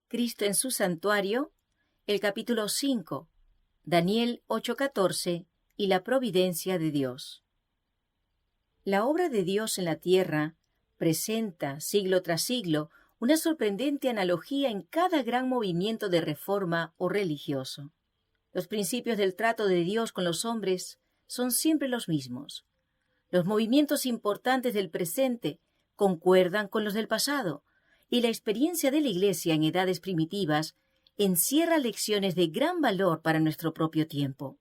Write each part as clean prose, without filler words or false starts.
Cristo en su santuario, el capítulo 5, Daniel 8:14 y la providencia de Dios. La obra de Dios en la tierra presenta, siglo tras siglo, una sorprendente analogía en cada gran movimiento de reforma o religioso. Los principios del trato de Dios con los hombres son siempre los mismos. Los movimientos importantes del presente concuerdan con los del pasado, y la experiencia de la Iglesia en edades primitivas encierra lecciones de gran valor para nuestro propio tiempo.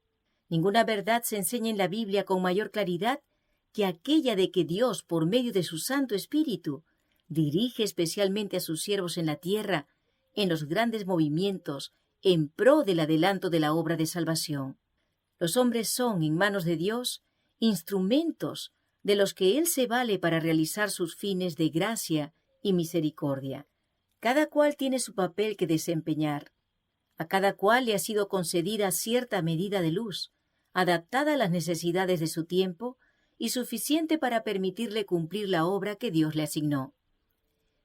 Ninguna verdad se enseña en la Biblia con mayor claridad que aquella de que Dios, por medio de su Santo Espíritu, dirige especialmente a sus siervos en la tierra en los grandes movimientos en pro del adelanto de la obra de salvación. Los hombres son, en manos de Dios, instrumentos de los que Él se vale para realizar sus fines de gracia y misericordia. Cada cual tiene su papel que desempeñar. A cada cual le ha sido concedida cierta medida de luz, adaptada a las necesidades de su tiempo y suficiente para permitirle cumplir la obra que Dios le asignó.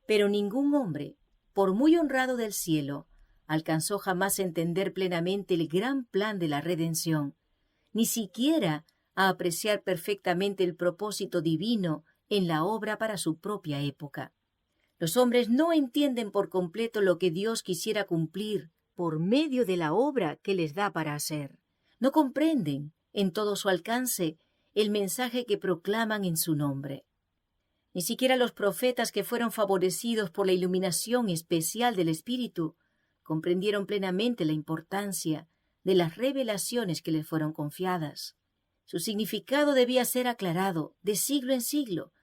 Pero ningún hombre, por muy honrado del cielo, alcanzó jamás a entender plenamente el gran plan de la redención, ni siquiera a apreciar perfectamente el propósito divino en la obra para su propia época. Los hombres no entienden por completo lo que Dios quisiera cumplir por medio de la obra que les da para hacer. No comprenden, en todo su alcance, el mensaje que proclaman en su nombre. Ni siquiera los profetas que fueron favorecidos por la iluminación especial del Espíritu comprendieron plenamente la importancia de las revelaciones que les fueron confiadas. Su significado debía ser aclarado de siglo en siglo,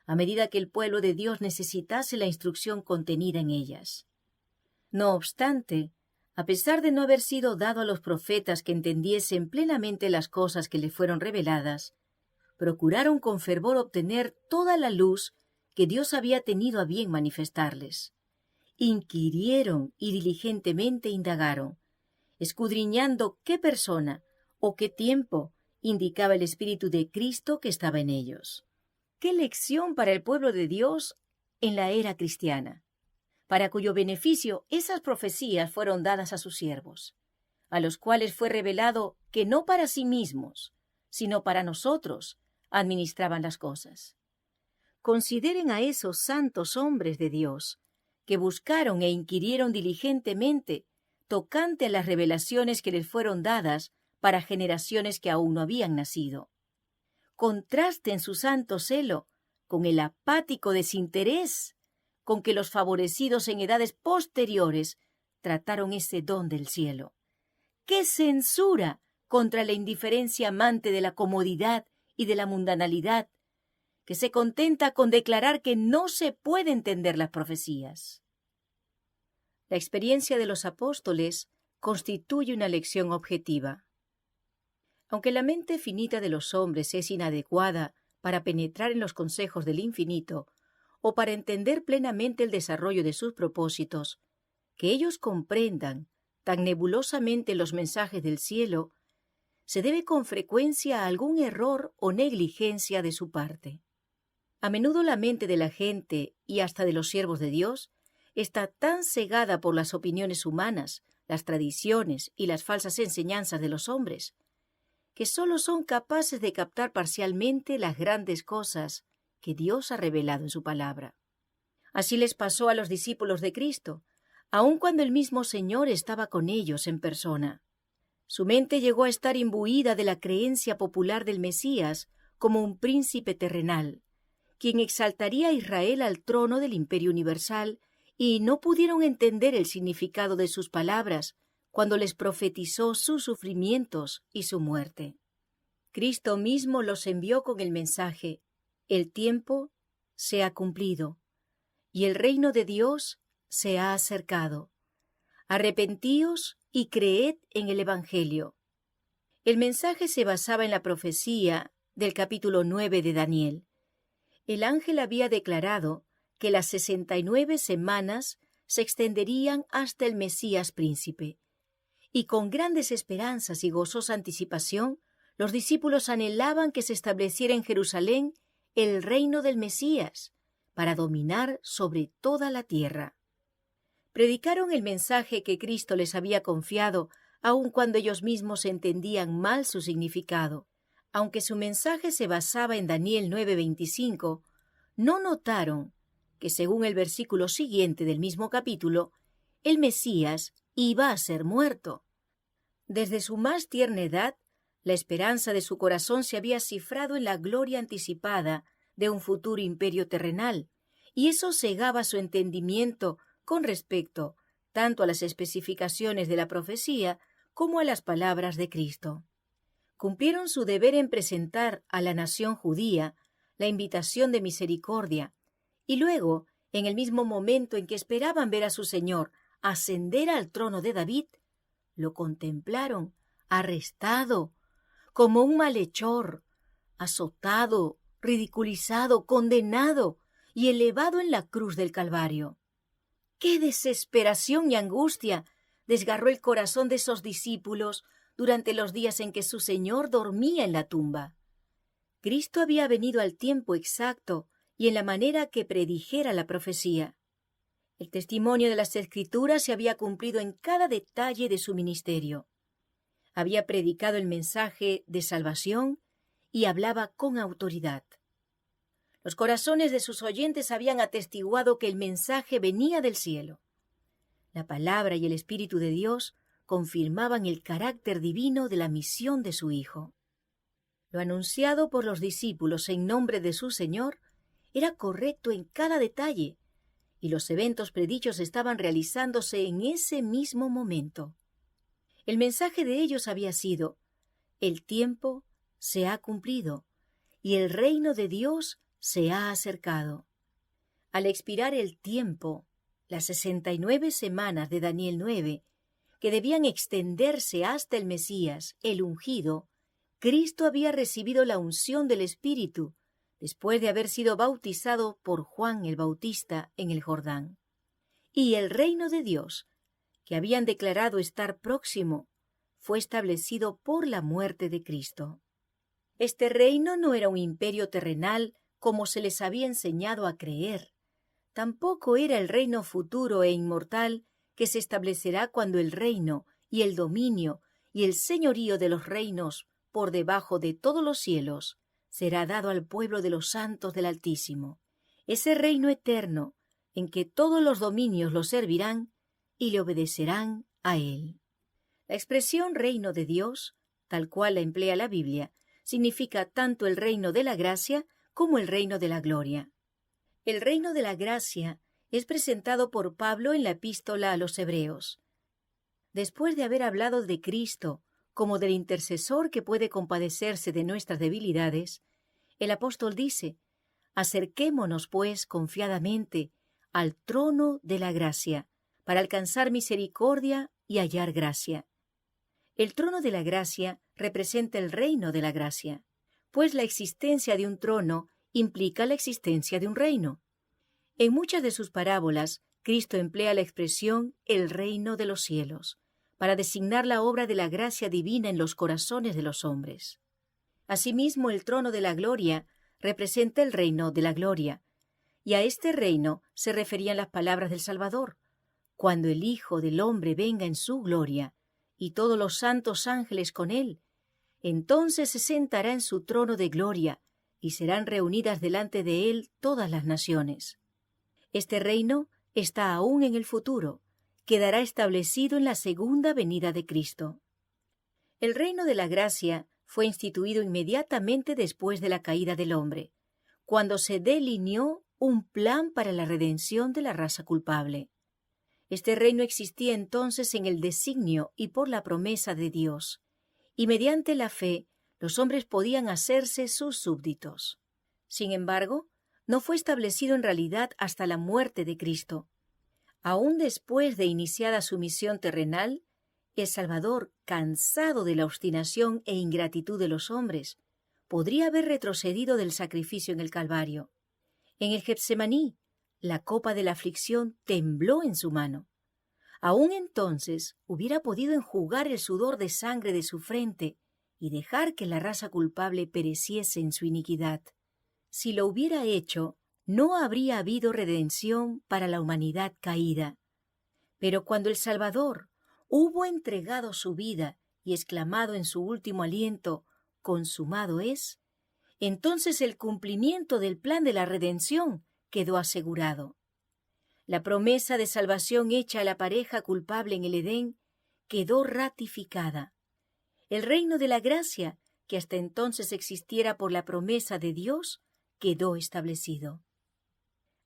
a medida que el pueblo de Dios necesitase la instrucción contenida en ellas. No obstante, a pesar de no haber sido dado a los profetas que entendiesen plenamente las cosas que les fueron reveladas, procuraron con fervor obtener toda la luz que Dios había tenido a bien manifestarles. Inquirieron y diligentemente indagaron, escudriñando qué persona o qué tiempo indicaba el Espíritu de Cristo que estaba en ellos. ¡Qué lección para el pueblo de Dios en la era cristiana! Para cuyo beneficio esas profecías fueron dadas a sus siervos, a los cuales fue revelado que no para sí mismos, sino para nosotros, administraban las cosas. Consideren a esos santos hombres de Dios, que buscaron e inquirieron diligentemente tocante a las revelaciones que les fueron dadas para generaciones que aún no habían nacido. Contrasten su santo celo con el apático desinterés con que los favorecidos en edades posteriores trataron ese don del cielo. ¡Qué censura contra la indiferencia amante de la comodidad y de la mundanalidad, que se contenta con declarar que no se puede entender las profecías! La experiencia de los apóstoles constituye una lección objetiva. Aunque la mente finita de los hombres es inadecuada para penetrar en los consejos del infinito o para entender plenamente el desarrollo de sus propósitos, que ellos comprendan tan nebulosamente los mensajes del cielo, se debe con frecuencia a algún error o negligencia de su parte. A menudo la mente de la gente y hasta de los siervos de Dios está tan cegada por las opiniones humanas, las tradiciones y las falsas enseñanzas de los hombres, que sólo son capaces de captar parcialmente las grandes cosas que Dios ha revelado en su palabra. Así les pasó a los discípulos de Cristo, aun cuando el mismo Señor estaba con ellos en persona. Su mente llegó a estar imbuida de la creencia popular del Mesías como un príncipe terrenal, quien exaltaría a Israel al trono del Imperio Universal, y no pudieron entender el significado de sus palabras cuando les profetizó sus sufrimientos y su muerte. Cristo mismo los envió con el mensaje: el tiempo se ha cumplido y el reino de Dios se ha acercado. Arrepentíos y creed en el Evangelio. El mensaje se basaba en la profecía del capítulo 9 de Daniel. El ángel había declarado que las 69 semanas se extenderían hasta el Mesías príncipe, y con grandes esperanzas y gozosa anticipación, los discípulos anhelaban que se estableciera en Jerusalén el reino del Mesías, para dominar sobre toda la tierra. Predicaron el mensaje que Cristo les había confiado, aun cuando ellos mismos entendían mal su significado. Aunque su mensaje se basaba en Daniel 9:25, no notaron que, según el versículo siguiente del mismo capítulo, el Mesías iba a ser muerto. Desde su más tierna edad, la esperanza de su corazón se había cifrado en la gloria anticipada de un futuro imperio terrenal, y eso cegaba su entendimiento con respecto tanto a las especificaciones de la profecía como a las palabras de Cristo. Cumplieron su deber en presentar a la nación judía la invitación de misericordia, y luego, en el mismo momento en que esperaban ver a su Señor ascender al trono de David, lo contemplaron arrestado, como un malhechor, azotado, ridiculizado, condenado y elevado en la cruz del Calvario. ¡Qué desesperación y angustia desgarró el corazón de esos discípulos durante los días en que su Señor dormía en la tumba! Cristo había venido al tiempo exacto y en la manera que predijera la profecía. El testimonio de las Escrituras se había cumplido en cada detalle de su ministerio. Había predicado el mensaje de salvación y hablaba con autoridad. Los corazones de sus oyentes habían atestiguado que el mensaje venía del cielo. La palabra y el Espíritu de Dios confirmaban el carácter divino de la misión de su Hijo. Lo anunciado por los discípulos en nombre de su Señor era correcto en cada detalle, y los eventos predichos estaban realizándose en ese mismo momento. El mensaje de ellos había sido: el tiempo se ha cumplido y el reino de Dios se ha acercado. Al expirar el tiempo, las 69 semanas de Daniel 9, que debían extenderse hasta el Mesías, el ungido, Cristo había recibido la unción del Espíritu después de haber sido bautizado por Juan el Bautista en el Jordán. Y el reino de Dios, que habían declarado estar próximo, fue establecido por la muerte de Cristo. Este reino no era un imperio terrenal como se les había enseñado a creer. Tampoco era el reino futuro e inmortal que se establecerá cuando el reino y el dominio y el señorío de los reinos por debajo de todos los cielos será dado al pueblo de los santos del Altísimo. Ese reino eterno en que todos los dominios lo servirán y le obedecerán a él. La expresión reino de Dios, tal cual la emplea la Biblia, significa tanto el reino de la gracia como el reino de la gloria. El reino de la gracia es presentado por Pablo en la epístola a los Hebreos. Después de haber hablado de Cristo como del intercesor que puede compadecerse de nuestras debilidades, el apóstol dice: acerquémonos, pues, confiadamente al trono de la gracia, para alcanzar misericordia y hallar gracia. El trono de la gracia representa el reino de la gracia, pues la existencia de un trono implica la existencia de un reino. En muchas de sus parábolas, Cristo emplea la expresión el reino de los cielos, para designar la obra de la gracia divina en los corazones de los hombres. Asimismo, el trono de la gloria representa el reino de la gloria, y a este reino se referían las palabras del Salvador: cuando el Hijo del Hombre venga en su gloria, y todos los santos ángeles con él, entonces se sentará en su trono de gloria, y serán reunidas delante de él todas las naciones. Este reino está aún en el futuro, quedará establecido en la segunda venida de Cristo. El reino de la gracia fue instituido inmediatamente después de la caída del hombre, cuando se delineó un plan para la redención de la raza culpable. Este reino existía entonces en el designio y por la promesa de Dios, y mediante la fe los hombres podían hacerse sus súbditos. Sin embargo, no fue establecido en realidad hasta la muerte de Cristo. Aún después de iniciada su misión terrenal, el Salvador, cansado de la obstinación e ingratitud de los hombres, podría haber retrocedido del sacrificio en el Calvario. En el Getsemaní, la copa de la aflicción tembló en su mano. Aún entonces hubiera podido enjugar el sudor de sangre de su frente y dejar que la raza culpable pereciese en su iniquidad. Si lo hubiera hecho, no habría habido redención para la humanidad caída. Pero cuando el Salvador hubo entregado su vida y exclamado en su último aliento, «Consumado es», entonces el cumplimiento del plan de la redención quedó asegurado. La promesa de salvación hecha a la pareja culpable en el Edén quedó ratificada. El reino de la gracia, que hasta entonces existiera por la promesa de Dios, quedó establecido.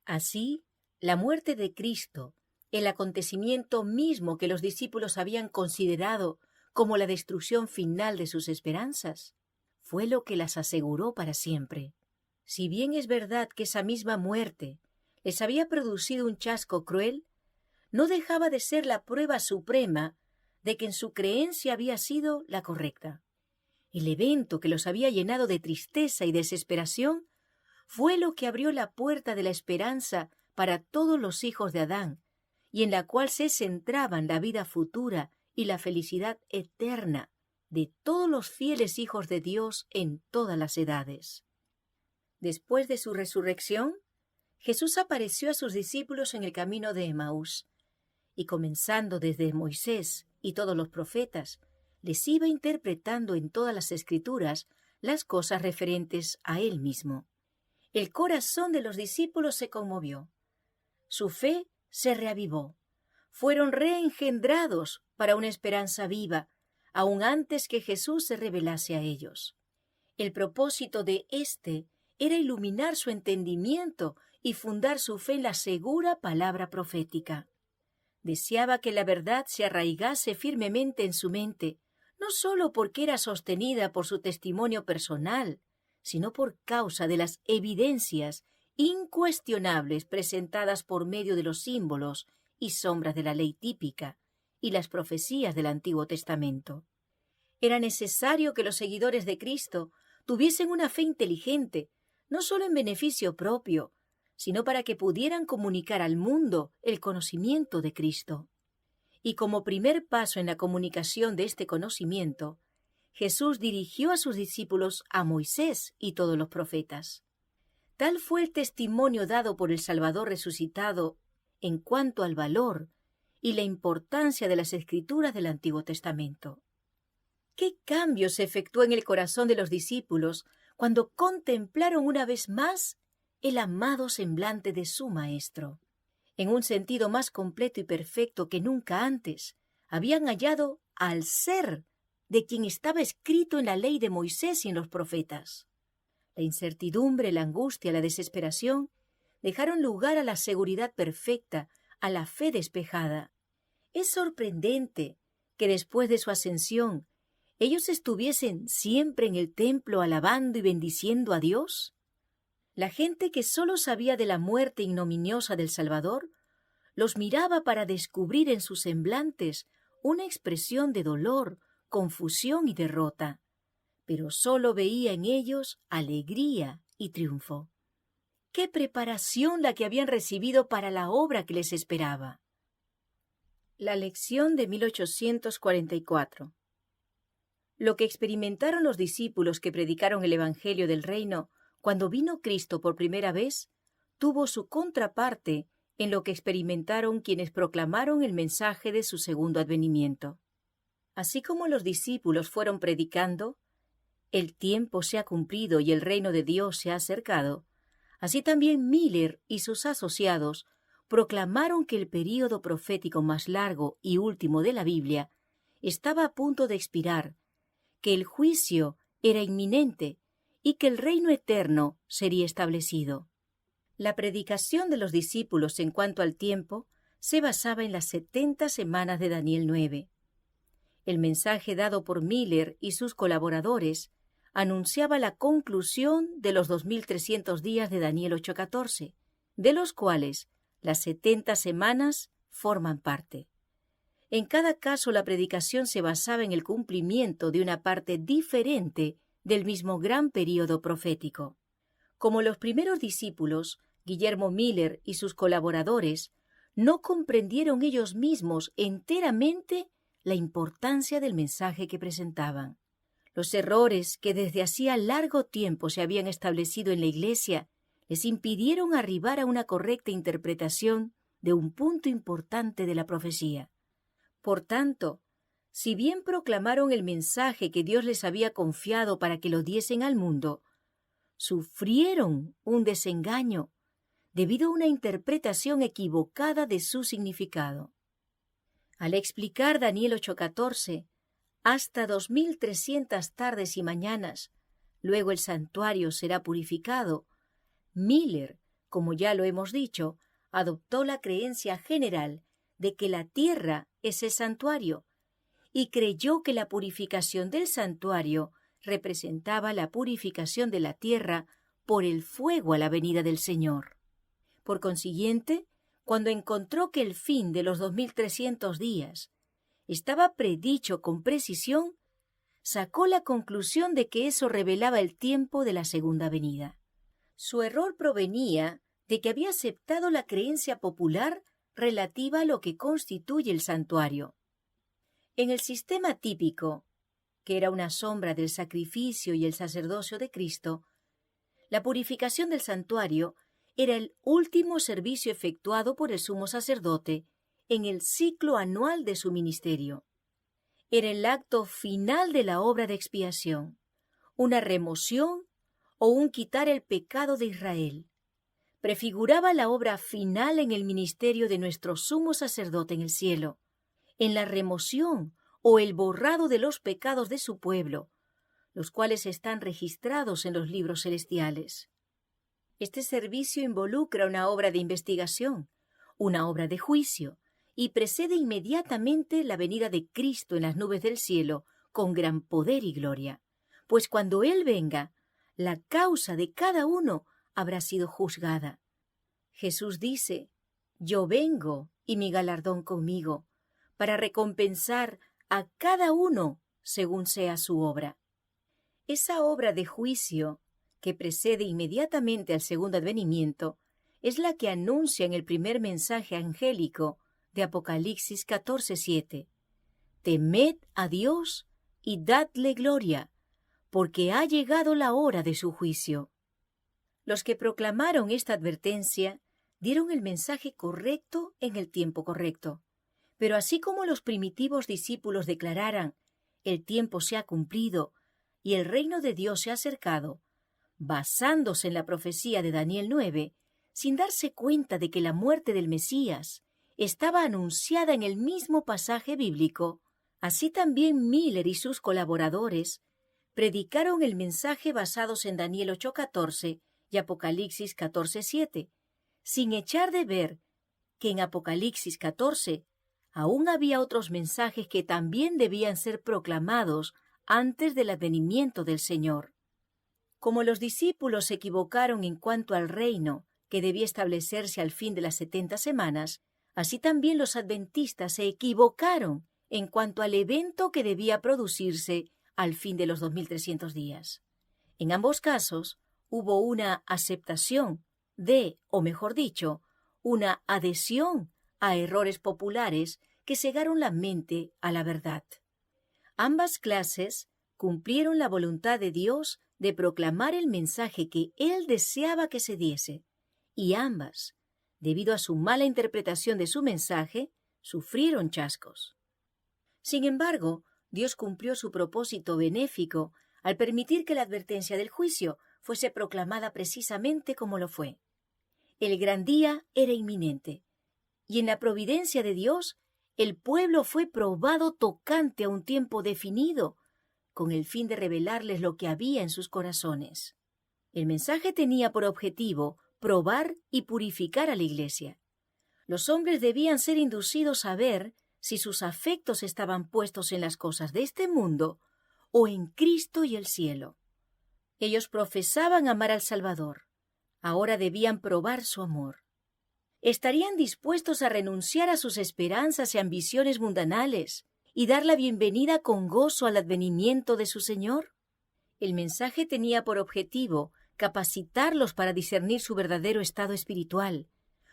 Así, la muerte de Cristo, el acontecimiento mismo que los discípulos habían considerado como la destrucción final de sus esperanzas, fue lo que las aseguró para siempre. Si bien es verdad que esa misma muerte les había producido un chasco cruel, no dejaba de ser la prueba suprema de que en su creencia había sido la correcta. El evento que los había llenado de tristeza y desesperación fue lo que abrió la puerta de la esperanza para todos los hijos de Adán, y en la cual se centraban la vida futura y la felicidad eterna de todos los fieles hijos de Dios en todas las edades. Después de su resurrección, Jesús apareció a sus discípulos en el camino de Emaús, y comenzando desde Moisés y todos los profetas, les iba interpretando en todas las Escrituras las cosas referentes a él mismo. El corazón de los discípulos se conmovió. Su fe se reavivó. Fueron reengendrados para una esperanza viva, aun antes que Jesús se revelase a ellos. El propósito de éste era iluminar su entendimiento y fundar su fe en la segura palabra profética. Deseaba que la verdad se arraigase firmemente en su mente, no sólo porque era sostenida por su testimonio personal, sino por causa de las evidencias incuestionables presentadas por medio de los símbolos y sombras de la ley típica y las profecías del Antiguo Testamento. Era necesario que los seguidores de Cristo tuviesen una fe inteligente, no sólo en beneficio propio, sino para que pudieran comunicar al mundo el conocimiento de Cristo. Y como primer paso en la comunicación de este conocimiento, Jesús dirigió a sus discípulos a Moisés y todos los profetas. Tal fue el testimonio dado por el Salvador resucitado en cuanto al valor y la importancia de las Escrituras del Antiguo Testamento. ¿Qué cambio se efectuó en el corazón de los discípulos cuando contemplaron una vez más el amado semblante de su Maestro? En un sentido más completo y perfecto que nunca antes, habían hallado al ser de quien estaba escrito en la ley de Moisés y en los profetas. La incertidumbre, la angustia, la desesperación dejaron lugar a la seguridad perfecta, a la fe despejada. Es sorprendente que después de su ascensión ellos estuviesen siempre en el templo alabando y bendiciendo a Dios. La gente que solo sabía de la muerte ignominiosa del Salvador los miraba para descubrir en sus semblantes una expresión de dolor, confusión y derrota, pero solo veía en ellos alegría y triunfo. ¡Qué preparación la que habían recibido para la obra que les esperaba! La lección de 1844. Lo que experimentaron los discípulos que predicaron el Evangelio del Reino cuando vino Cristo por primera vez, tuvo su contraparte en lo que experimentaron quienes proclamaron el mensaje de su segundo advenimiento. Así como los discípulos fueron predicando, el tiempo se ha cumplido y el reino de Dios se ha acercado, así también Miller y sus asociados proclamaron que el período profético más largo y último de la Biblia estaba a punto de expirar, que el juicio era inminente y que el reino eterno sería establecido. La predicación de los discípulos en cuanto al tiempo se basaba en las 70 semanas de Daniel 9. El mensaje dado por Miller y sus colaboradores anunciaba la conclusión de los 2300 días de Daniel 8:14, de los cuales las 70 semanas forman parte. En cada caso, la predicación se basaba en el cumplimiento de una parte diferente del mismo gran período profético. Como los primeros discípulos, Guillermo Miller y sus colaboradores no comprendieron ellos mismos enteramente la importancia del mensaje que presentaban. Los errores que desde hacía largo tiempo se habían establecido en la Iglesia les impidieron arribar a una correcta interpretación de un punto importante de la profecía. Por tanto, si bien proclamaron el mensaje que Dios les había confiado para que lo diesen al mundo, sufrieron un desengaño debido a una interpretación equivocada de su significado. Al explicar Daniel 8:14, hasta 2300 tardes y mañanas, luego el santuario será purificado, Miller, como ya lo hemos dicho, adoptó la creencia general de que la tierra es el santuario y creyó que la purificación del santuario representaba la purificación de la tierra por el fuego a la venida del Señor. Por consiguiente, cuando encontró que el fin de los 2300 días estaba predicho con precisión, sacó la conclusión de que eso revelaba el tiempo de la segunda venida. Su error provenía de que había aceptado la creencia popular relativa a lo que constituye el santuario. En el sistema típico, que era una sombra del sacrificio y el sacerdocio de Cristo, la purificación del santuario era el último servicio efectuado por el sumo sacerdote en el ciclo anual de su ministerio. Era el acto final de la obra de expiación, una remoción o un quitar el pecado de Israel. Prefiguraba la obra final en el ministerio de nuestro sumo sacerdote en el cielo, en la remoción o el borrado de los pecados de su pueblo, los cuales están registrados en los libros celestiales. Este servicio involucra una obra de investigación, una obra de juicio, y precede inmediatamente la venida de Cristo en las nubes del cielo con gran poder y gloria, pues cuando Él venga, la causa de cada uno habrá sido juzgada. Jesús dice: «Yo vengo y mi galardón conmigo, para recompensar a cada uno según sea su obra». Esa obra de juicio, que precede inmediatamente al segundo advenimiento, es la que anuncia en el primer mensaje angélico de Apocalipsis 14:7. «Temed a Dios y dadle gloria, porque ha llegado la hora de su juicio». Los que proclamaron esta advertencia dieron el mensaje correcto en el tiempo correcto. Pero así como los primitivos discípulos declararan: «El tiempo se ha cumplido y el reino de Dios se ha acercado», basándose en la profecía de Daniel 9, sin darse cuenta de que la muerte del Mesías estaba anunciada en el mismo pasaje bíblico, así también Miller y sus colaboradores predicaron el mensaje basados en Daniel 8:14 y Apocalipsis 14:7, sin echar de ver que en Apocalipsis 14 aún había otros mensajes que también debían ser proclamados antes del advenimiento del Señor. Como los discípulos se equivocaron en cuanto al reino que debía establecerse al fin de las 70 semanas, así también los adventistas se equivocaron en cuanto al evento que debía producirse al fin de los 2300 días. En ambos casos, hubo una aceptación o mejor dicho, una adhesión a errores populares que cegaron la mente a la verdad. Ambas clases cumplieron la voluntad de Dios de proclamar el mensaje que Él deseaba que se diese, y ambas, debido a su mala interpretación de su mensaje, sufrieron chascos. Sin embargo, Dios cumplió su propósito benéfico al permitir que la advertencia del juicio fuese proclamada precisamente como lo fue. El gran día era inminente, y en la providencia de Dios, el pueblo fue probado tocante a un tiempo definido, con el fin de revelarles lo que había en sus corazones. El mensaje tenía por objetivo probar y purificar a la Iglesia. Los hombres debían ser inducidos a ver si sus afectos estaban puestos en las cosas de este mundo o en Cristo y el cielo. Ellos profesaban amar al Salvador. Ahora debían probar su amor. ¿Estarían dispuestos a renunciar a sus esperanzas y ambiciones mundanales y dar la bienvenida con gozo al advenimiento de su Señor? El mensaje tenía por objetivo capacitarlos para discernir su verdadero estado espiritual.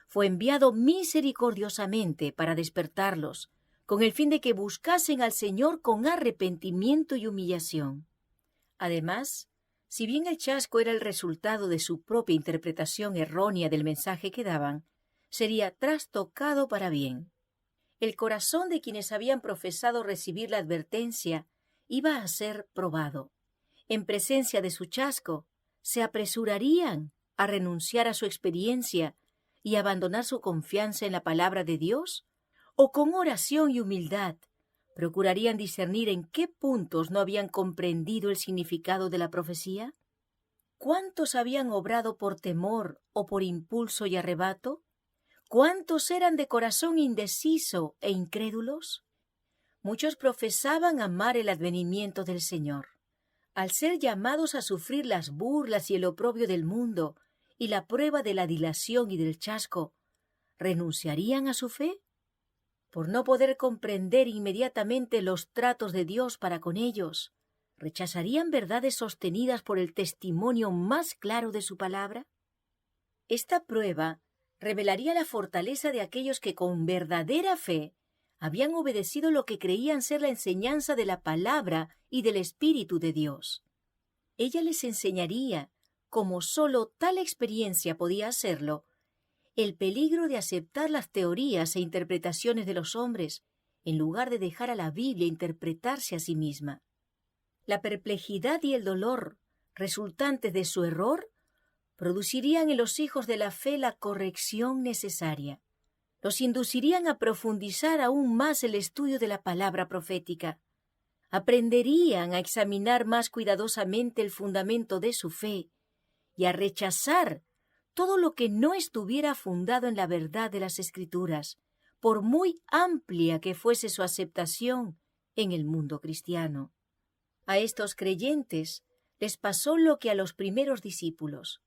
Fue enviado misericordiosamente para despertarlos, con el fin de que buscasen al Señor con arrepentimiento y humillación. Además, si bien el chasco era el resultado de su propia interpretación errónea del mensaje que daban, sería trastocado para bien. El corazón de quienes habían profesado recibir la advertencia iba a ser probado. En presencia de su chasco, se apresurarían a renunciar a su experiencia y abandonar su confianza en la palabra de Dios, o con oración y humildad procurarían discernir en qué puntos no habían comprendido el significado de la profecía. ¿Cuántos habían obrado por temor o por impulso y arrebato? ¿Cuántos eran de corazón indeciso e incrédulos? Muchos profesaban amar el advenimiento del Señor. Al ser llamados a sufrir las burlas y el oprobio del mundo y la prueba de la dilación y del chasco, ¿renunciarían a su fe? Por no poder comprender inmediatamente los tratos de Dios para con ellos, ¿rechazarían verdades sostenidas por el testimonio más claro de su palabra? Esta prueba revelaría la fortaleza de aquellos que con verdadera fe habían obedecido lo que creían ser la enseñanza de la palabra y del Espíritu de Dios. Ella les enseñaría, como sólo tal experiencia podía hacerlo, el peligro de aceptar las teorías e interpretaciones de los hombres en lugar de dejar a la Biblia interpretarse a sí misma. La perplejidad y el dolor resultantes de su error producirían en los hijos de la fe la corrección necesaria. Los inducirían a profundizar aún más el estudio de la palabra profética. Aprenderían a examinar más cuidadosamente el fundamento de su fe y a rechazar todo lo que no estuviera fundado en la verdad de las Escrituras, por muy amplia que fuese su aceptación en el mundo cristiano. A estos creyentes les pasó lo que a los primeros discípulos.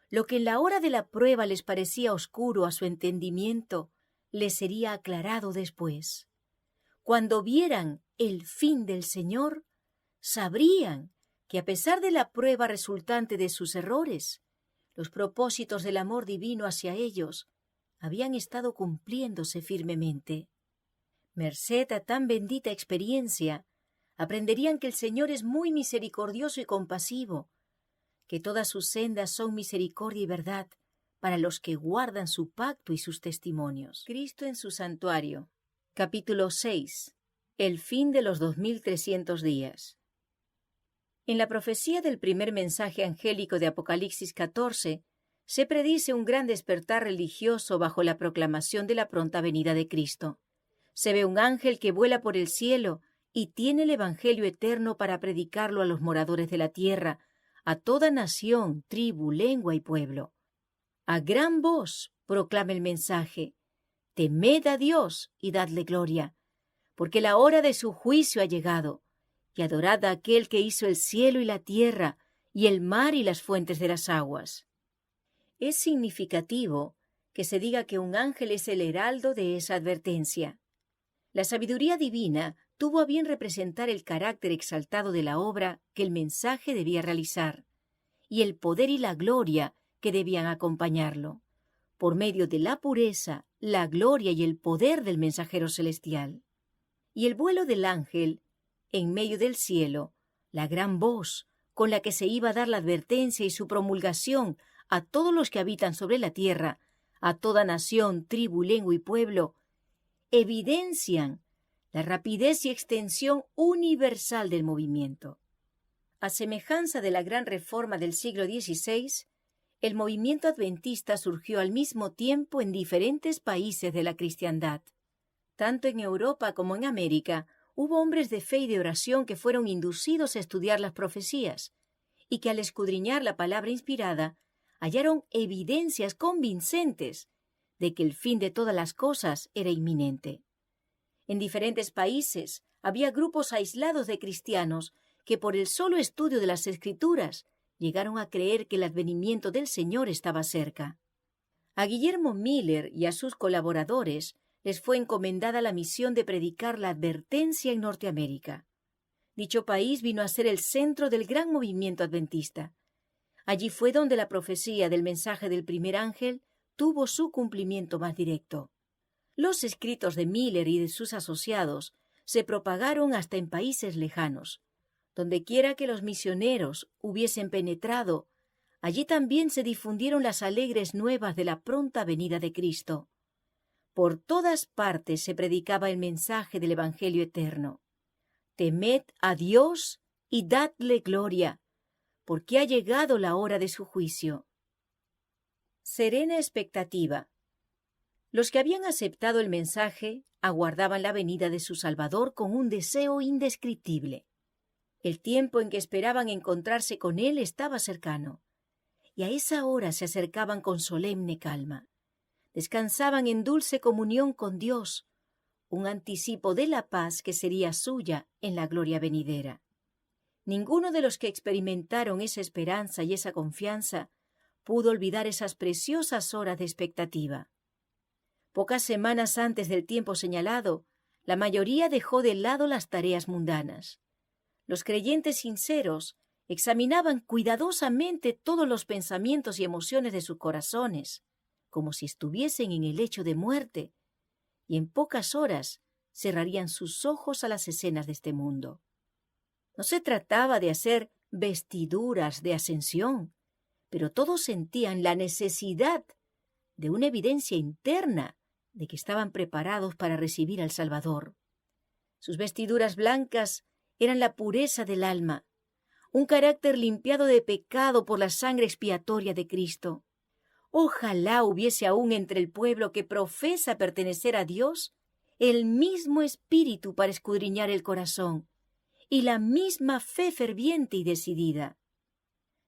Lo que en la hora de la prueba les parecía oscuro a su entendimiento, les sería aclarado después. Cuando vieran el fin del Señor, sabrían que a pesar de la prueba resultante de sus errores, los propósitos del amor divino hacia ellos habían estado cumpliéndose firmemente. Merced a tan bendita experiencia, aprenderían que el Señor es muy misericordioso y compasivo, que todas sus sendas son misericordia y verdad para los que guardan su pacto y sus testimonios. Cristo en su santuario. Capítulo 6. El fin de los 2300 días. En la profecía del primer mensaje angélico de Apocalipsis 14, se predice un gran despertar religioso bajo la proclamación de la pronta venida de Cristo. Se ve un ángel que vuela por el cielo y tiene el Evangelio eterno para predicarlo a los moradores de la tierra, a toda nación, tribu, lengua y pueblo. A gran voz proclama el mensaje: temed a Dios y dadle gloria, porque la hora de su juicio ha llegado, y adorad a aquel que hizo el cielo y la tierra, y el mar y las fuentes de las aguas. Es significativo que se diga que un ángel es el heraldo de esa advertencia. La sabiduría divina tuvo a bien representar el carácter exaltado de la obra que el mensaje debía realizar, y el poder y la gloria que debían acompañarlo, por medio de la pureza, la gloria y el poder del mensajero celestial. Y el vuelo del ángel en medio del cielo, la gran voz con la que se iba a dar la advertencia y su promulgación a todos los que habitan sobre la tierra, a toda nación, tribu, lengua y pueblo, evidencian la rapidez y extensión universal del movimiento. A semejanza de la gran reforma del siglo XVI, el movimiento adventista surgió al mismo tiempo en diferentes países de la cristiandad. Tanto en Europa como en América, hubo hombres de fe y de oración que fueron inducidos a estudiar las profecías y que al escudriñar la palabra inspirada hallaron evidencias convincentes de que el fin de todas las cosas era inminente. En diferentes países había grupos aislados de cristianos que por el solo estudio de las Escrituras llegaron a creer que el advenimiento del Señor estaba cerca. A Guillermo Miller y a sus colaboradores les fue encomendada la misión de predicar la advertencia en Norteamérica. Dicho país vino a ser el centro del gran movimiento adventista. Allí fue donde la profecía del mensaje del primer ángel tuvo su cumplimiento más directo. Los escritos de Miller y de sus asociados se propagaron hasta en países lejanos. Dondequiera que los misioneros hubiesen penetrado, allí también se difundieron las alegres nuevas de la pronta venida de Cristo. Por todas partes se predicaba el mensaje del Evangelio eterno. Temed a Dios y dadle gloria, porque ha llegado la hora de su juicio. Serena expectativa. Los que habían aceptado el mensaje aguardaban la venida de su Salvador con un deseo indescriptible. El tiempo en que esperaban encontrarse con Él estaba cercano, y a esa hora se acercaban con solemne calma. Descansaban en dulce comunión con Dios, un anticipo de la paz que sería suya en la gloria venidera. Ninguno de los que experimentaron esa esperanza y esa confianza pudo olvidar esas preciosas horas de expectativa. Pocas semanas antes del tiempo señalado, la mayoría dejó de lado las tareas mundanas. Los creyentes sinceros examinaban cuidadosamente todos los pensamientos y emociones de sus corazones, como si estuviesen en el lecho de muerte, y en pocas horas cerrarían sus ojos a las escenas de este mundo. No se trataba de hacer vestiduras de ascensión, pero todos sentían la necesidad de una evidencia interna de que estaban preparados para recibir al Salvador. Sus vestiduras blancas eran la pureza del alma, un carácter limpiado de pecado por la sangre expiatoria de Cristo. Ojalá hubiese aún entre el pueblo que profesa pertenecer a Dios el mismo espíritu para escudriñar el corazón y la misma fe ferviente y decidida.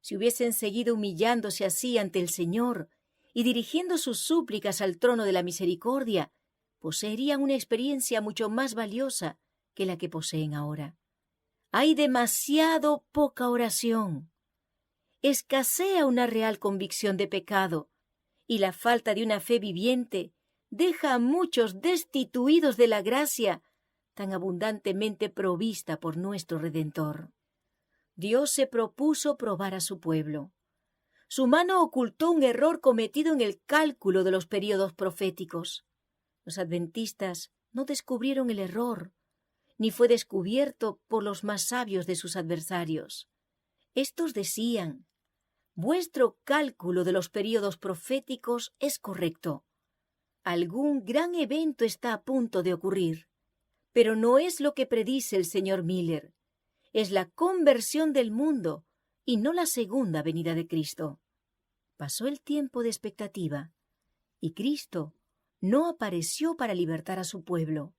Si hubiesen seguido humillándose así ante el Señor y dirigiendo sus súplicas al trono de la misericordia, poseerían una experiencia mucho más valiosa que la que poseen ahora. Hay demasiado poca oración. Escasea una real convicción de pecado, y la falta de una fe viviente deja a muchos destituidos de la gracia tan abundantemente provista por nuestro Redentor. Dios se propuso probar a su pueblo. Su mano ocultó un error cometido en el cálculo de los períodos proféticos. Los adventistas no descubrieron el error, ni fue descubierto por los más sabios de sus adversarios. Estos decían: vuestro cálculo de los períodos proféticos es correcto. Algún gran evento está a punto de ocurrir, pero no es lo que predice el señor Miller. Es la conversión del mundo y no la segunda venida de Cristo. Pasó el tiempo de expectativa y Cristo no apareció para libertar a su pueblo.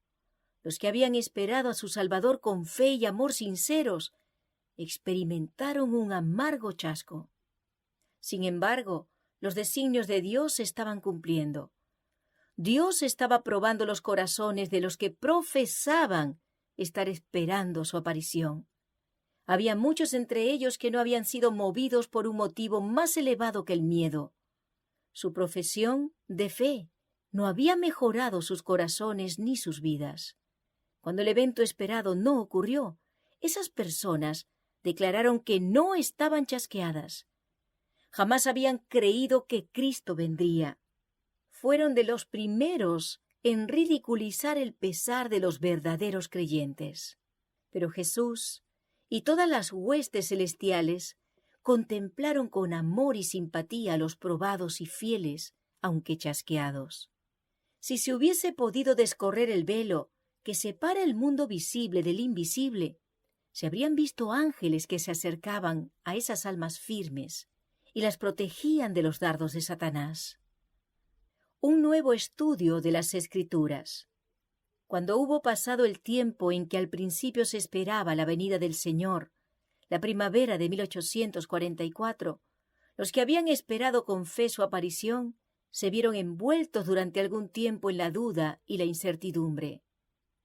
Los que habían esperado a su Salvador con fe y amor sinceros experimentaron un amargo chasco. Sin embargo, los designios de Dios se estaban cumpliendo. Dios estaba probando los corazones de los que profesaban estar esperando su aparición. Había muchos entre ellos que no habían sido movidos por un motivo más elevado que el miedo. Su profesión de fe no había mejorado sus corazones ni sus vidas. Cuando el evento esperado no ocurrió, esas personas declararon que no estaban chasqueadas. Jamás habían creído que Cristo vendría. Fueron de los primeros en ridiculizar el pesar de los verdaderos creyentes. Pero Jesús y todas las huestes celestiales contemplaron con amor y simpatía a los probados y fieles, aunque chasqueados. Si se hubiese podido descorrer el velo que separa el mundo visible del invisible, se habrían visto ángeles que se acercaban a esas almas firmes y las protegían de los dardos de Satanás. Un nuevo estudio de las Escrituras. Cuando hubo pasado el tiempo en que al principio se esperaba la venida del Señor, la primavera de 1844, los que habían esperado con fe su aparición se vieron envueltos durante algún tiempo en la duda y la incertidumbre.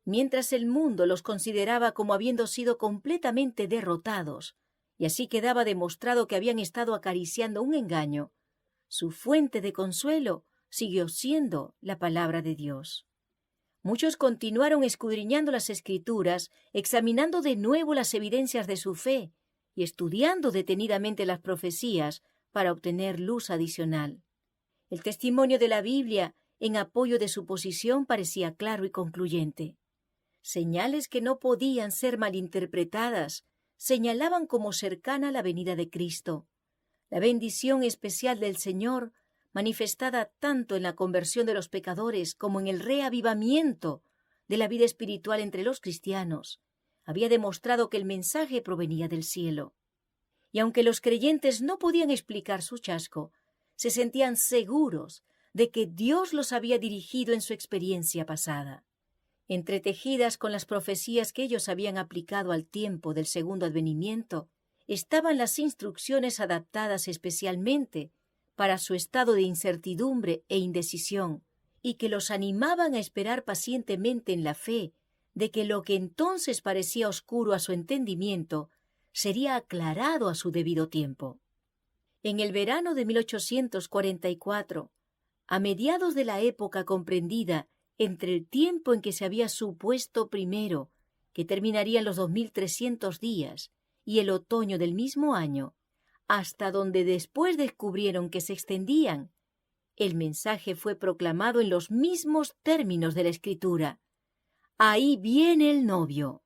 Mientras el mundo los consideraba como habiendo sido completamente derrotados, y así quedaba demostrado que habían estado acariciando un engaño, su fuente de consuelo siguió siendo la palabra de Dios. Muchos continuaron escudriñando las Escrituras, examinando de nuevo las evidencias de su fe y estudiando detenidamente las profecías para obtener luz adicional. El testimonio de la Biblia en apoyo de su posición parecía claro y concluyente. Señales que no podían ser malinterpretadas señalaban como cercana la venida de Cristo. La bendición especial del Señor manifestada tanto en la conversión de los pecadores como en el reavivamiento de la vida espiritual entre los cristianos, había demostrado que el mensaje provenía del cielo. Y aunque los creyentes no podían explicar su hallazgo, se sentían seguros de que Dios los había dirigido en su experiencia pasada. Entretejidas con las profecías que ellos habían aplicado al tiempo del segundo advenimiento, estaban las instrucciones adaptadas especialmente para su estado de incertidumbre e indecisión, y que los animaban a esperar pacientemente en la fe de que lo que entonces parecía oscuro a su entendimiento sería aclarado a su debido tiempo. En el verano de 1844, a mediados de la época comprendida entre el tiempo en que se había supuesto primero que terminarían los 2300 días y el otoño del mismo año, hasta donde después descubrieron que se extendían, el mensaje fue proclamado en los mismos términos de la Escritura: «Ahí viene el novio».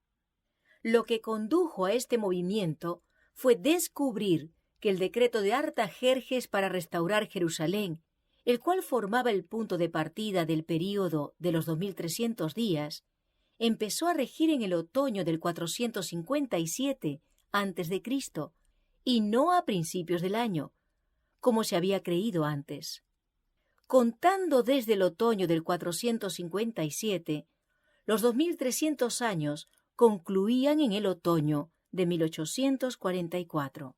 Lo que condujo a este movimiento fue descubrir que el decreto de Artajerjes para restaurar Jerusalén, el cual formaba el punto de partida del período de los 2300 días, empezó a regir en el otoño del 457 a.C., y no a principios del año, como se había creído antes. Contando desde el otoño del 457, los 2300 años concluían en el otoño de 1844.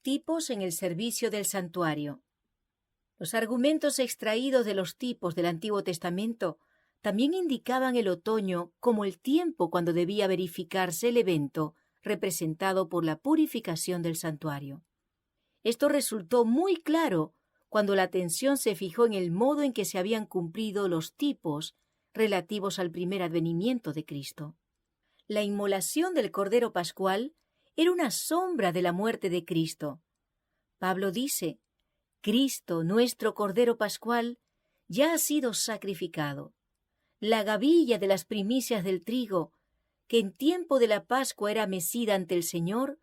Tipos en el servicio del santuario. Los argumentos extraídos de los tipos del Antiguo Testamento también indicaban el otoño como el tiempo cuando debía verificarse el evento representado por la purificación del santuario. Esto resultó muy claro cuando la atención se fijó en el modo en que se habían cumplido los tipos relativos al primer advenimiento de Cristo. La inmolación del Cordero Pascual era una sombra de la muerte de Cristo. Pablo dice: «Cristo, nuestro Cordero Pascual, ya ha sido sacrificado». La gavilla de las primicias del trigo, que en tiempo de la Pascua era mecida ante el Señor,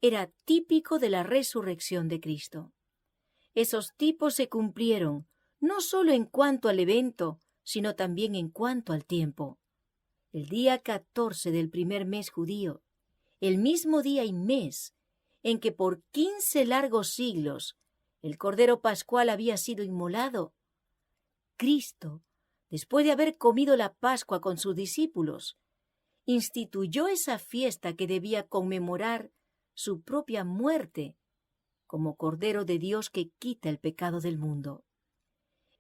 era típico de la resurrección de Cristo. Esos tipos se cumplieron no solo en cuanto al evento, sino también en cuanto al tiempo. El día 14 del primer mes judío, el mismo día y mes en que por 15 largos siglos el Cordero Pascual había sido inmolado, Cristo, después de haber comido la Pascua con sus discípulos, instituyó esa fiesta que debía conmemorar su propia muerte como Cordero de Dios que quita el pecado del mundo.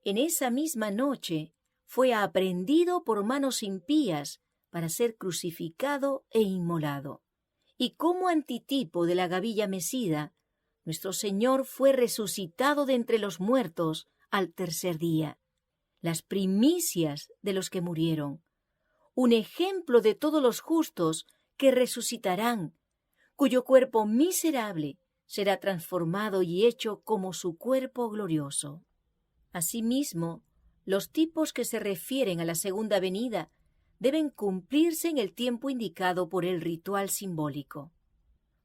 En esa misma noche fue aprehendido por manos impías para ser crucificado e inmolado. Y como antitipo de la gavilla mecida, nuestro Señor fue resucitado de entre los muertos al tercer día, las primicias de los que murieron, un ejemplo de todos los justos que resucitarán, cuyo cuerpo miserable será transformado y hecho como su cuerpo glorioso. Asimismo, los tipos que se refieren a la segunda venida deben cumplirse en el tiempo indicado por el ritual simbólico.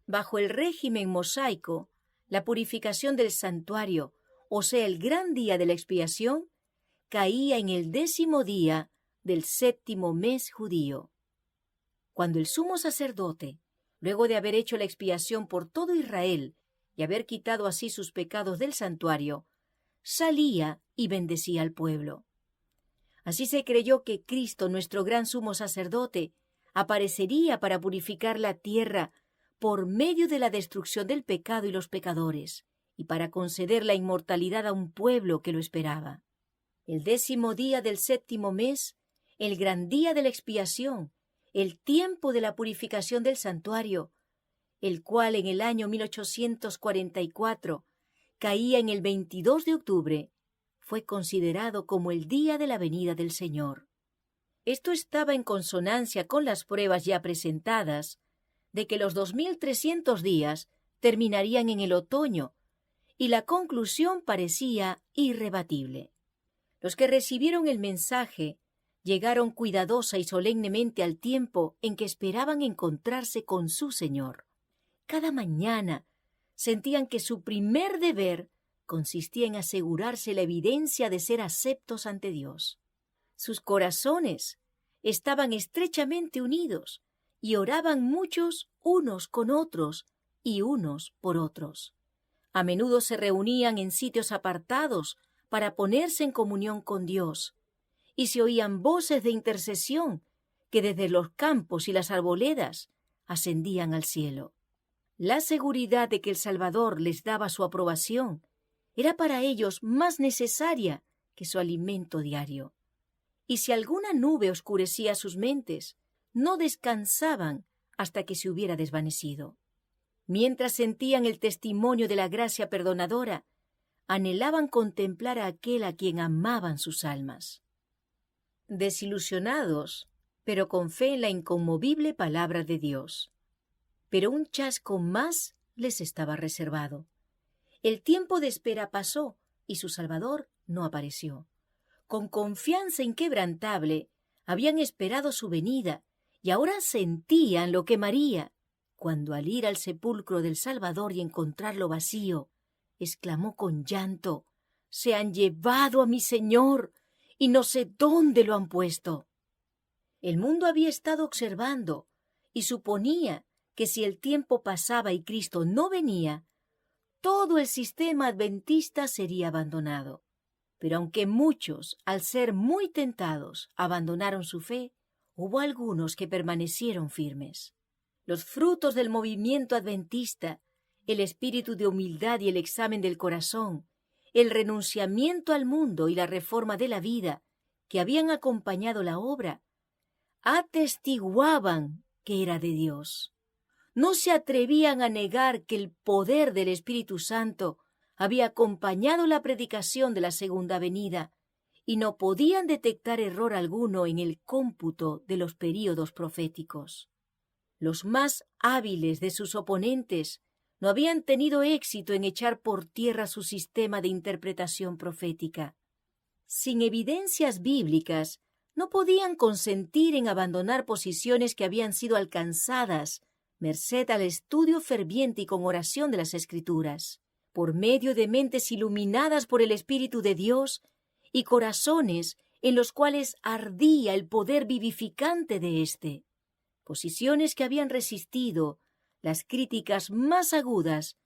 Bajo el régimen mosaico, la purificación del santuario, o sea, el gran día de la expiación, caía en el 10º día del 7º mes judío. Cuando el sumo sacerdote, luego de haber hecho la expiación por todo Israel y haber quitado así sus pecados del santuario, salía y bendecía al pueblo. Así se creyó que Cristo, nuestro gran sumo sacerdote, aparecería para purificar la tierra por medio de la destrucción del pecado y los pecadores, y para conceder la inmortalidad a un pueblo que lo esperaba. El 10º día del 7º mes, el gran día de la expiación, el tiempo de la purificación del santuario, el cual en el año 1844 caía en el 22 de octubre, fue considerado como el día de la venida del Señor. Esto estaba en consonancia con las pruebas ya presentadas de que los 2300 días terminarían en el otoño, y la conclusión parecía irrebatible. Los que recibieron el mensaje llegaron cuidadosa y solemnemente al tiempo en que esperaban encontrarse con su Señor. Cada mañana sentían que su primer deber consistía en asegurarse la evidencia de ser aceptos ante Dios. Sus corazones estaban estrechamente unidos y oraban muchos unos con otros y unos por otros. A menudo se reunían en sitios apartados para ponerse en comunión con Dios, y se oían voces de intercesión que desde los campos y las arboledas ascendían al cielo. La seguridad de que el Salvador les daba su aprobación era para ellos más necesaria que su alimento diario. Y si alguna nube oscurecía sus mentes, no descansaban hasta que se hubiera desvanecido. Mientras sentían el testimonio de la gracia perdonadora, anhelaban contemplar a aquel a quien amaban sus almas. Desilusionados, pero con fe en la inconmovible palabra de Dios. Pero un chasco más les estaba reservado. El tiempo de espera pasó y su Salvador no apareció. Con confianza inquebrantable habían esperado su venida y ahora sentían lo que María, cuando al ir al sepulcro del Salvador y encontrarlo vacío, exclamó con llanto: «Se han llevado a mi Señor y no sé dónde lo han puesto». El mundo había estado observando y suponía que si el tiempo pasaba y Cristo no venía, todo el sistema adventista sería abandonado. Pero aunque muchos, al ser muy tentados, abandonaron su fe, hubo algunos que permanecieron firmes. Los frutos del movimiento adventista, el espíritu de humildad y el examen del corazón, el renunciamiento al mundo y la reforma de la vida que habían acompañado la obra, atestiguaban que era de Dios. No se atrevían a negar que el poder del Espíritu Santo había acompañado la predicación de la segunda venida y no podían detectar error alguno en el cómputo de los períodos proféticos. Los más hábiles de sus oponentes no habían tenido éxito en echar por tierra su sistema de interpretación profética. Sin evidencias bíblicas, no podían consentir en abandonar posiciones que habían sido alcanzadas merced al estudio ferviente y con oración de las Escrituras, por medio de mentes iluminadas por el Espíritu de Dios y corazones en los cuales ardía el poder vivificante de éste. Posiciones que habían resistido las críticas más agudas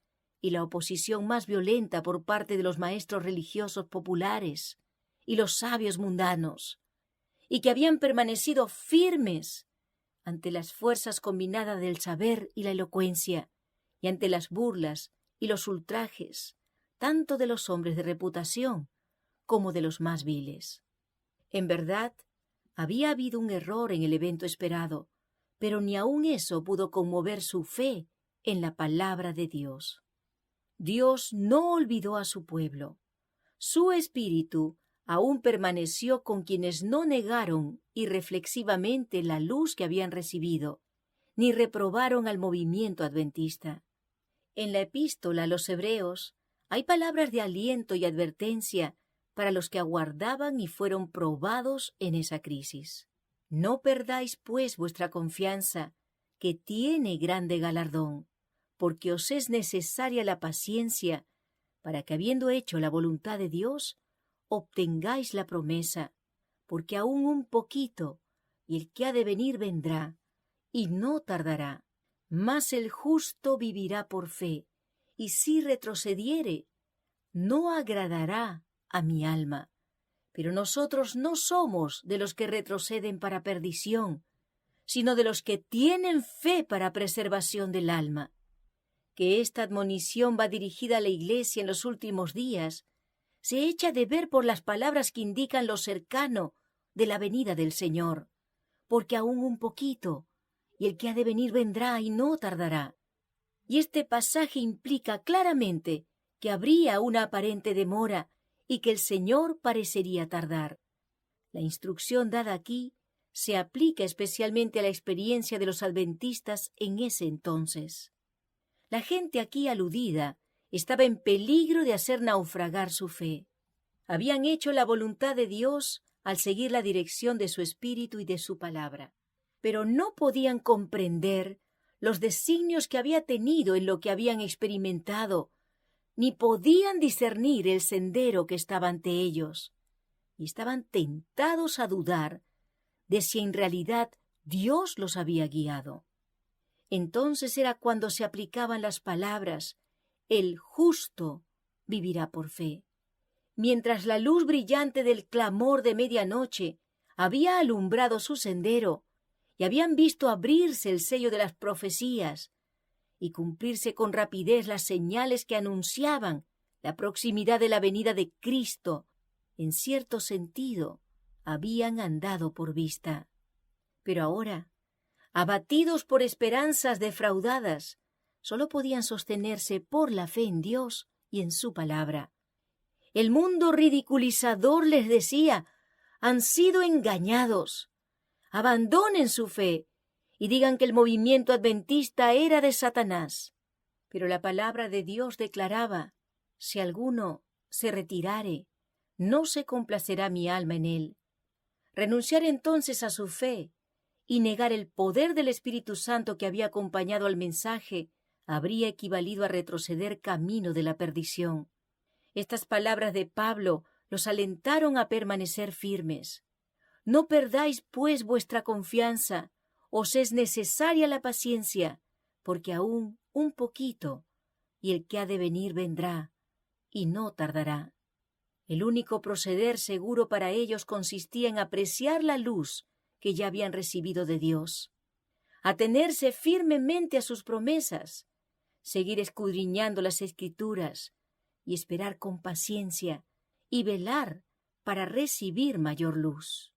y la oposición más violenta por parte de los maestros religiosos populares y los sabios mundanos, y que habían permanecido firmes ante las fuerzas combinadas del saber y la elocuencia, y ante las burlas y los ultrajes, tanto de los hombres de reputación como de los más viles. En verdad, había habido un error en el evento esperado, pero ni aun eso pudo conmover su fe en la palabra de Dios. Dios no olvidó a su pueblo. Su espíritu aún permaneció con quienes no negaron irreflexivamente la luz que habían recibido, ni reprobaron al movimiento adventista. En la epístola a los Hebreos hay palabras de aliento y advertencia para los que aguardaban y fueron probados en esa crisis. No perdáis, pues, vuestra confianza, que tiene grande galardón, porque os es necesaria la paciencia, para que, habiendo hecho la voluntad de Dios, obtengáis la promesa, porque aún un poquito, y el que ha de venir vendrá, y no tardará. Mas el justo vivirá por fe, y si retrocediere, no agradará a mi alma. Pero nosotros no somos de los que retroceden para perdición, sino de los que tienen fe para preservación del alma. Que esta admonición va dirigida a la Iglesia en los últimos días, se echa de ver por las palabras que indican lo cercano de la venida del Señor, porque aún un poquito, y el que ha de venir vendrá y no tardará. Y este pasaje implica claramente que habría una aparente demora y que el Señor parecería tardar. La instrucción dada aquí se aplica especialmente a la experiencia de los adventistas en ese entonces. La gente aquí aludida estaba en peligro de hacer naufragar su fe. Habían hecho la voluntad de Dios al seguir la dirección de su Espíritu y de su palabra, pero no podían comprender los designios que había tenido en lo que habían experimentado, ni podían discernir el sendero que estaba ante ellos, y estaban tentados a dudar de si en realidad Dios los había guiado. Entonces era cuando se aplicaban las palabras: el justo vivirá por fe. Mientras la luz brillante del clamor de medianoche había alumbrado su sendero, y habían visto abrirse el sello de las profecías y cumplirse con rapidez las señales que anunciaban la proximidad de la venida de Cristo, en cierto sentido, habían andado por vista. Pero ahora, abatidos por esperanzas defraudadas, solo podían sostenerse por la fe en Dios y en su palabra. El mundo ridiculizador les decía: han sido engañados. Abandonen su fe y digan que el movimiento adventista era de Satanás. Pero la palabra de Dios declaraba: si alguno se retirare, no se complacerá mi alma en él. Renunciar entonces a su fe y negar el poder del Espíritu Santo que había acompañado al mensaje habría equivalido a retroceder camino de la perdición. Estas palabras de Pablo los alentaron a permanecer firmes. No perdáis, pues, vuestra confianza, os es necesaria la paciencia, porque aún un poquito, y el que ha de venir vendrá, y no tardará. El único proceder seguro para ellos consistía en apreciar la luz que ya habían recibido de Dios, atenerse firmemente a sus promesas, seguir escudriñando las Escrituras y esperar con paciencia y velar para recibir mayor luz.